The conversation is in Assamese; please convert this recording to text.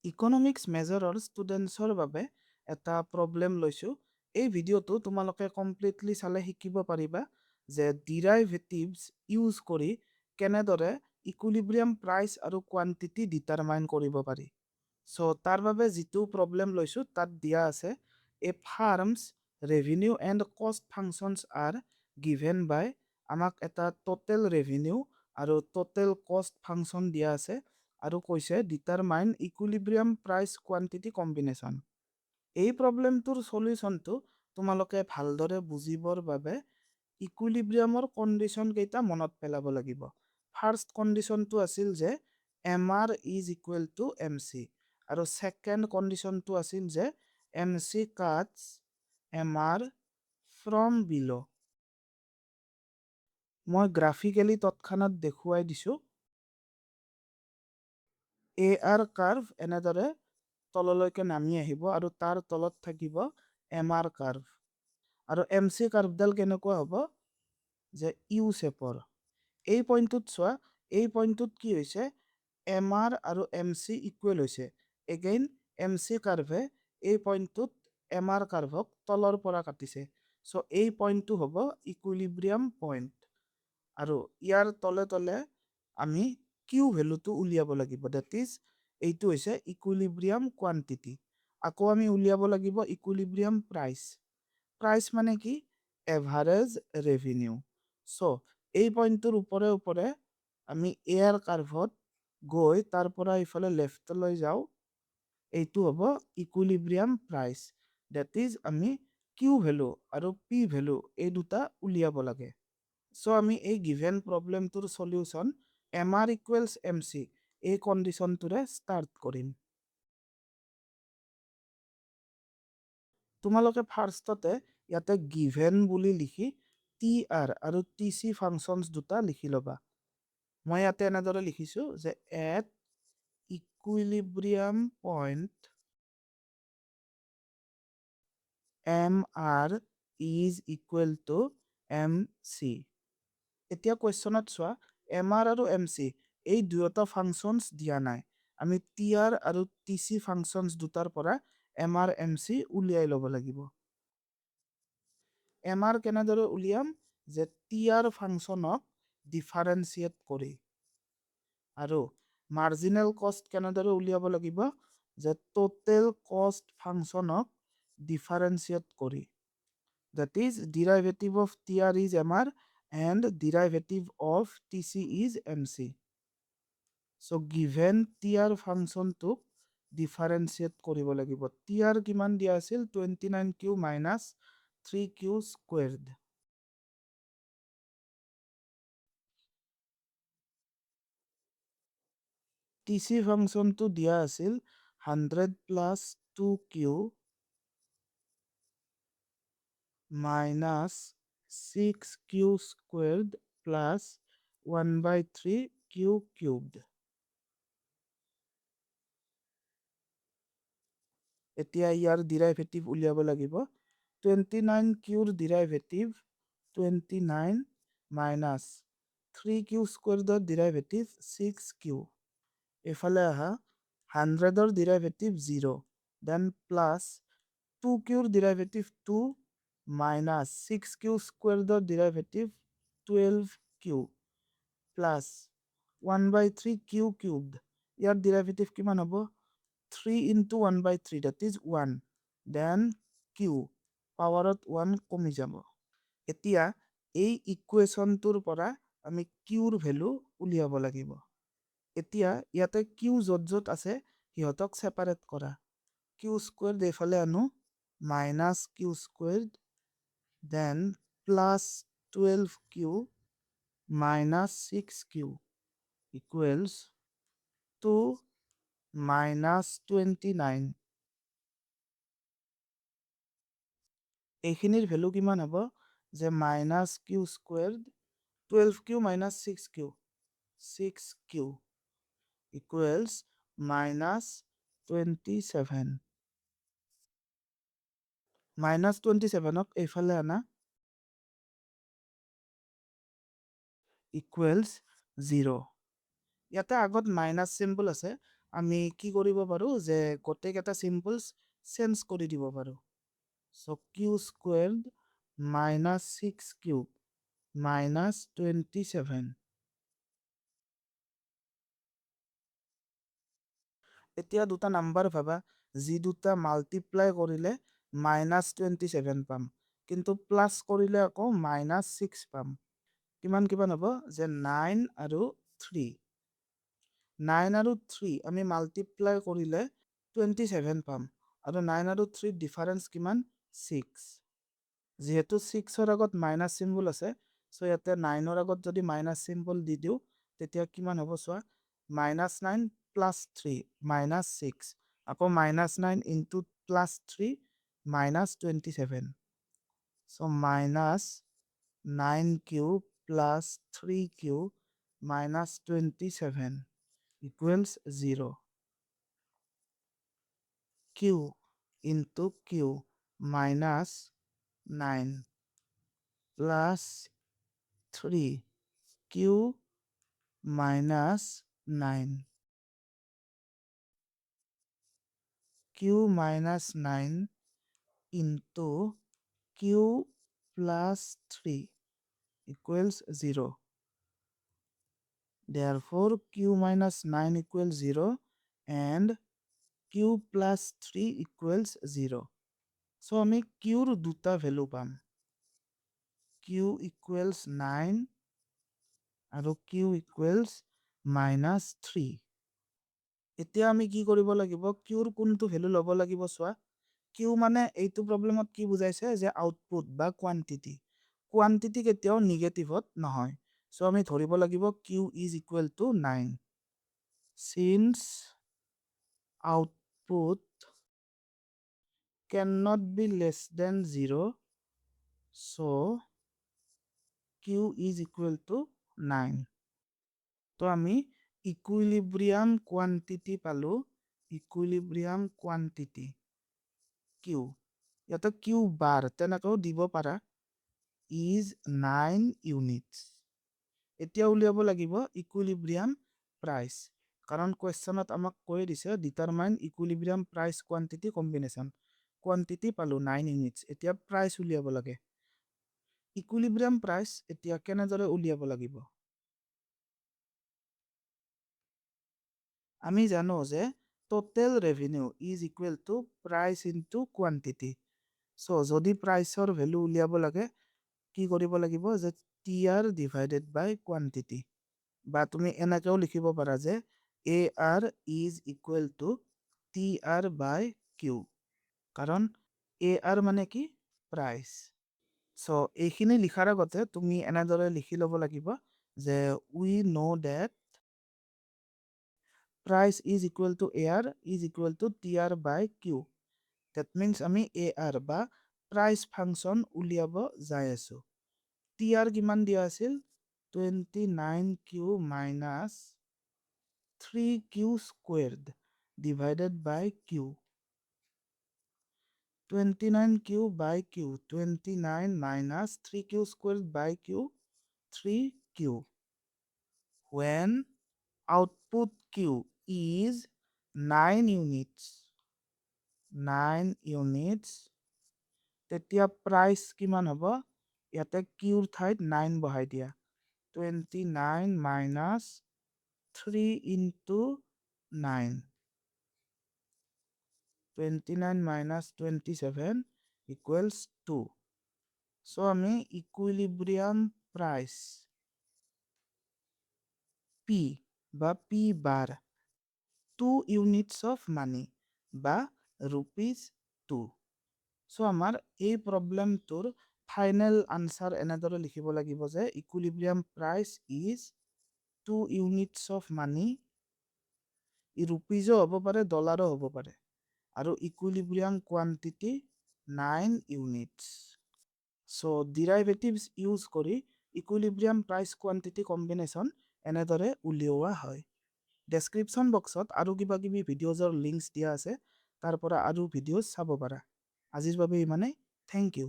ইকনমিক্স মেজৰৰ ষ্টুডেণ্টছৰ বাবে এটা প্ৰব্লেম লৈছোঁ। এই ভিডিঅ'টো তোমালোকে কমপ্লিটলি চালে শিকিব পাৰিবা যে ডিৰাইভেটিভছ ইউজ কৰি কেনেদৰে ইকুইলিব্ৰিয়াম প্ৰাইচ আৰু কোৱান্টিটি ডিটাৰমাইন কৰিব পাৰি। চ' তাৰ বাবে যিটো প্ৰব্লেম লৈছোঁ তাত দিয়া আছে এ ফাৰ্মছ ৰেভিনিউ এণ্ড কষ্ট ফাংচনছ আৰ গিভেন বাই আমাক এটা টোটেল ৰেভিনিউ আৰু টোটেল কষ্ট ফাংচন দিয়া আছে আৰু কৈছে ডিটাৰমাইন ইকুইলিব্ৰিয়াম প্ৰাইচ কোৱান্টিটি কম্বিনেশ্যন। এই প্ৰব্লেমটোৰ চলিউশ্যনটো তোমালোকে ভালদৰে বুজিবৰ বাবে ইকুইলিব্ৰিয়ামৰ কণ্ডিশ্যন কেইটা মনত পেলাব লাগিব। ফাৰ্ষ্ট কণ্ডিশ্যনটো আছিল যে M R is equal to M C আৰু ছেকেণ্ড কণ্ডিশ্যনটো আছিল যে M C cuts M R from below'. মই গ্ৰাফিকেলি তৎক্ষণাত দেখুৱাই দিছোঁ। এ আৰ কাৰ্ভ এনেদৰে তললৈকে নামি আহিব আৰু তাৰ তলত থাকিব এম আৰ কাৰ্ভ আৰু এম চি কাৰ্ভডাল কেনেকুৱা হ'ব যে ইউ শেপৰ। এই পইণ্টটোত চোৱা, এই পইণ্টটোত কি হৈছে এম আৰ আৰু এম চি ইকুৱেল হৈছে। এগেইন এম চি কাৰ্ভে এই পইণ্টটোত এম আৰ কাৰ্ভক তলৰ পৰা কাটিছে। চ' এই পইণ্টটো হ'ব ইকুইলিব্ৰিয়াম পইণ্ট আৰু ইয়াৰ তলে তলে আমি কিউ ভেলুটো উলিয়াব লাগিব। ডেট ইজ এইটো হৈছে ইকুইলিব্ৰিয়াম কোৱান্টিটি। আকৌ আমি উলিয়াব লাগিব ইকুইলিব্ৰিয়াম প্ৰাইচ। প্ৰাইচ মানে কি এভাৰেজ ৰেভিনিউ। চ' এই পইণ্টটোৰ ওপৰে ওপৰে আমি এয়াৰ কাৰ্ভত গৈ তাৰ পৰা ইফালে লেফ্টলৈ যাওঁ। এইটো হ'ব ইকুইলিব্ৰিয়াম প্ৰাইচ। ডেট ইজ আমি কিউ ভেলু আৰু পি ভেলু এই দুটা উলিয়াব লাগে। চ' আমি এই গিভেন প্ৰব্লেমটোৰ solution M R equals M C এই কণ্ডিশ্যনটোৰে ষ্টাৰ্ট কৰিম। তোমালোকে ফাৰ্ষ্টতে ইয়াতে গিভেন বুলি লিখি টি আৰ আৰু টি চি ফাংচনছ দুটা লিখি ল'বা। মই ইয়াতে এনেদৰে লিখিছোঁ যে at equilibrium point M R is equal to M C. এতিয়া কুৱেশ্যনত চোৱা এম আৰ আৰু এম চি এই দুয়োটা ফাংচনছ দিয়া নাই। আমি টি আৰ আৰু টি চি ফাংচনছ দুটাৰ পৰা এম আৰ এম চি উলিয়াই ল'ব লাগিব। এম আৰ কেনেদৰে উলিয়াম যে টি আৰ ফাংচনক ডিফাৰেঞ্চিয়েট কৰি আৰু মাৰ্জিনেল কষ্ট কেনেদৰে উলিয়াব লাগিব যে টোটেল কষ্ট ফাংচনক ডিফাৰেঞ্চিয়েট কৰি। That is derivative of TR is MR and derivative of TC is MC. So given TR function to differentiate কৰিব লাগিব। TR কিমান দিয়া আছিল 29Q minus 3Q squared। TC ফাংচনটো দিয়া আছিল 100 plus 2Q minus 6Q squared plus 1/3Q cubed। এতিয়া ইয়াৰ ডিৰাইভেটিভ উলিয়াব লাগিব। 29Qৰ ডিৰাইভেটিভ 29 মাইনাছ 3Q স্কুৱেৰডৰ ডিৰাইভেটিভ 6Q। এইফালে আহা 100ৰ ডিৰাইভেটিভ 0 দেন প্লাছ 2Qৰ ডিৰাইভেটিভ 2 মাইনাছ 6Q স্কুৱেৰডৰ derivative 12Q plus 1/3Q cubed. ইয়াৰ ডিৰাইভেটিভ কিমান হ'ব 3 into 1/3 that is 1 then q পাৱাৰত 1 কমি যাব। এতিয়া এই ইকুৱেশ্যনটোৰ পৰা আমি কিউৰ ভেলু উলিয়াব লাগিব। এতিয়া ইয়াতে কিউ য'ত য'ত আছে সিহঁতক ছেপাৰেট কৰা। কিউ স্কুৱেৰ এইফালে আনো minus Q square then plus 12Q minus 6Q equals to minus 29। এইখিনিৰ ভেলু কিমান হ'ব যে minus Q square 12Q minus 6Q equals minus 27। Minus 27ক এইফালে আনা ইকুৱেলছ 0। ইয়াতে আগত মাইনাছ চিম্বল আছে আমি কি কৰিব পাৰো যে গোটেইকেইটা চিম্বলছ চেঞ্জ কৰি দিব পাৰো। So q squared minus 6 cube minus 27. এতিয়া দুটা নাম্বাৰ ভাবা যি দুটা মাল্টিপ্লাই কৰিলে -27 পাম, কিন্তু প্লাছ কৰিলে আকৌ -6 পাম। কিমান হ'ব যে 9 আৰু 3। 9 আৰু 3 আমি মাল্টিপ্লাই কৰিলে 27 পাম, আৰু 9 আৰু 3 ডিফাৰেন্স কিমান 6। যেহেতু 6ৰ আগত মাইনাছ চিম্বল আছে, চ' ইয়াতে 9ৰ আগত যদি মাইনাছ চিম্বল দি দিওঁ তেতিয়া কিমান হ'ব চোৱা, -9 প্লাছ 3 -6, আকৌ -9 into plus 3 -27, so' -9 cube plus 3 cube -27 equals 0. q into q -9 plus 3 q -9. q -9 into q plus 3 equals 0. Therefore, q -9 equals 0 and q plus 3 equals 0. So, আমি q দুটা ভ্যালু পাম। q equals 9 আৰু q equals -3. এতিয়া আমি কি কৰিব লাগিব, qৰ কোনটো ভ্যালু ল'ব লাগিব চোৱা। q মানে এইটো প্ৰবলেমত কি বুজাইছে যে আউটপুট বা কোৱান্টিটি। কোৱান্টিটি কেতিয়াও নিগেটিভত নহয়। সো আমি ধৰিব লাগিব q is equal to 9. Since output cannot be less than 0, so q is equal to 9. তো আমি ইকুইলিব্রিয়াম কোয়ান্টিটি পালো, ইকুইলিব্রিয়াম কোয়ান্টিটি q, ইয়াতে q বার তেনেকেও দিব পাৰা, is 9 units. এতিয়া উলিয়াব লাগিব ইকুইলিব্রিয়াম প্রাইস, কারণ কোয়েশ্চনত আমাক কৈ দিছে determine equilibrium price quantity combination. Quantity পালো 9 ইউনিটস, এতিয়া প্রাইস উলিয়াব লাগে। ইকুইলিব্রিয়াম প্রাইস এতিয়া কেনেদৰে উলিয়াব লাগিব, আমি জানো যে total revenue is equal two price into quantity. So যদি প্ৰাইসৰ ভ্যালু উলিয়াব লাগে কি কৰিব লাগিব যে TR ডিভাইডেড বাই কোয়ান্টিটি, বা তুমি এনেকেও লিখিব পাৰা যে AR is equal to TR by Q, কাৰণ AR মানে কি প্ৰাইস। সো এইখিনি লিখাৰ আগতে তুমি এনেদৰে লিখি ল'ব লাগিব যে we know that price is equal to AR is equal to TR by Q. That means আমি AR বা price function উলিয়াব যাই আছো। TR কিমান দিয়া আছিল 29Q minus 3Q squared divided by Q. 29Q by Q, 29 minus 3Q squared by Q, 3Q. When output Q is 9 units, তেতিয়া price কিমান হ'ব, ইয়াতে Qৰ ঠাইত 9 বহাই দিয়া, 29 minus 3 into 9, 29 minus 27 equals 2. So আমি equilibrium price P বা P bar 2 units of money বা ₹2. সো আমাৰ এই প্ৰবলেমটোৰ ফাইনেল আনসাৰ এনেদৰে লিখিব লাগিব যে equilibrium price is 2 units of money, ই ৰুপিজো হ'ব পাৰে ডলাৰো হ'ব পাৰে, আৰু equilibrium quantity 9 units. So derivatives use কৰি ইকুইলিব্ৰিয়াম প্ৰাইচ কোৱান্টিটি কম্বিনেশ্যন এনেদৰে উলিওৱা হয়। ডেছক্ৰিপশ্যন বক্সত আৰু কিবা কিবি ভিডিঅ'জৰ লিংকছ দিয়া আছে, তাৰ পৰা আৰু ভিডিঅ'জ চাব পাৰা। আজিৰ বাবে ইমানেই, থেংক ইউ।